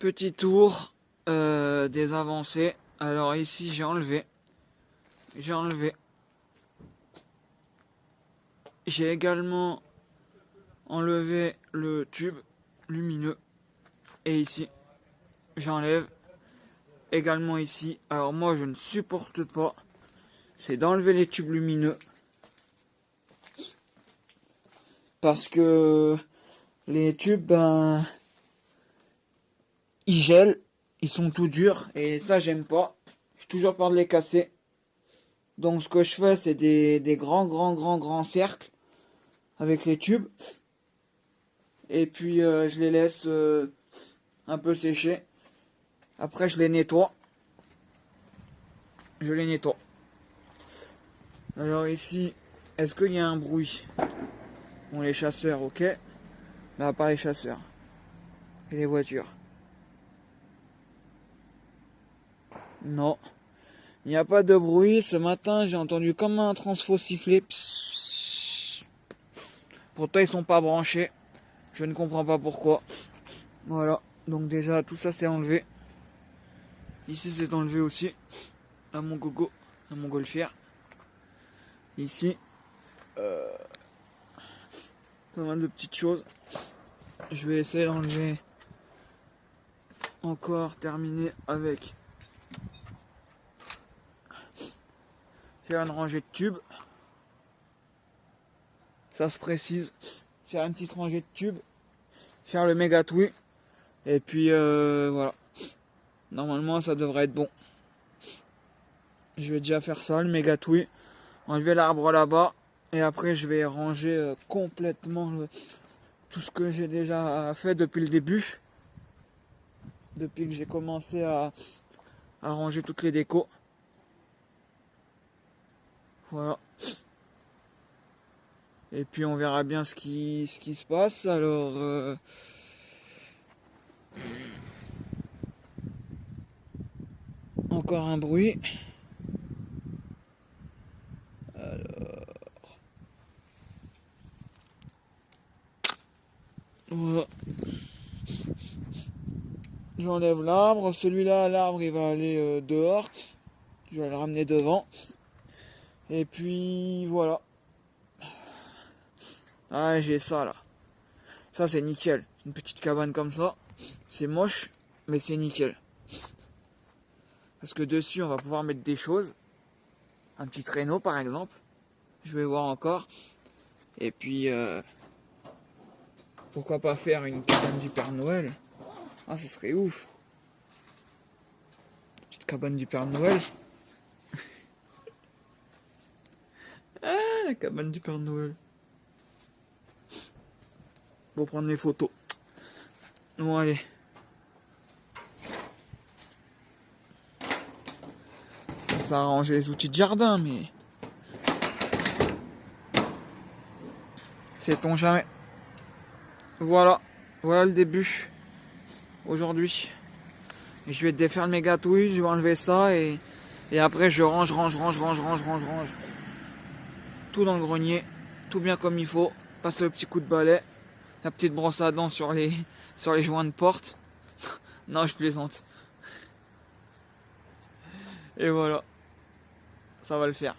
Petit tour des avancées. Alors ici j'ai enlevé. J'ai également enlevé le tube lumineux. Et ici, j'enlève également ici. Alors moi je ne supporte pas, c'est d'enlever les tubes lumineux. Parce que les tubes, ils gèlent, ils sont tout durs. Et ça j'aime pas. J'ai toujours peur de les casser. Donc ce que je fais, c'est des grands cercles avec les tubes. Et puis je les laisse un peu sécher. Après je les nettoie. Alors ici, est-ce qu'il y a un bruit? Bon, les chasseurs, ok. Mais à part les chasseurs. Et les voitures. Non. Il n'y a pas de bruit. Ce matin, j'ai entendu comme un transfo siffler. Psst. Pourtant, ils sont pas branchés. Je ne comprends pas pourquoi. Voilà. Donc déjà, tout ça, c'est enlevé. Ici, c'est enlevé aussi. Là, mon gogo. Là, mon golfière. Ici. Pas mal de petites choses. Je vais essayer d'enlever. Encore terminer avec. Faire une rangée de tubes. Ça se précise. Faire une petite rangée de tubes. Faire le méga touille. Et puis voilà. Normalement ça devrait être bon. Je vais déjà faire ça, le méga touille. Enlever l'arbre là-bas. Et après je vais ranger complètement tout ce que j'ai déjà fait depuis le début. Depuis que j'ai commencé à ranger toutes les décos. Voilà. Et puis on verra bien ce qui se passe. Alors encore un bruit. Alors voilà. J'enlève l'arbre. Celui-là, l'arbre, il va aller dehors. Je vais le ramener devant. Et puis voilà. Ah, j'ai ça là. Ça c'est nickel. Une petite cabane comme ça. C'est moche, mais c'est nickel. Parce que dessus on va pouvoir mettre des choses. Un petit traîneau par exemple. Je vais voir encore. Et puis pourquoi pas faire une cabane du Père Noël. Ah, ça serait ouf. Petite cabane du Père Noël. Ah, la cabane du Père Noël. Pour prendre les photos. Bon, allez. Ça a arrangé les outils de jardin, mais... sait-on jamais. Voilà. Voilà le début. Aujourd'hui. Je vais défaire le méga touille, je vais enlever ça et après je range. Tout dans le grenier. Tout bien comme il faut. Passer le petit coup de balai. La petite brosse à dents sur les joints de porte. Non, je plaisante. Et voilà. Ça va le faire.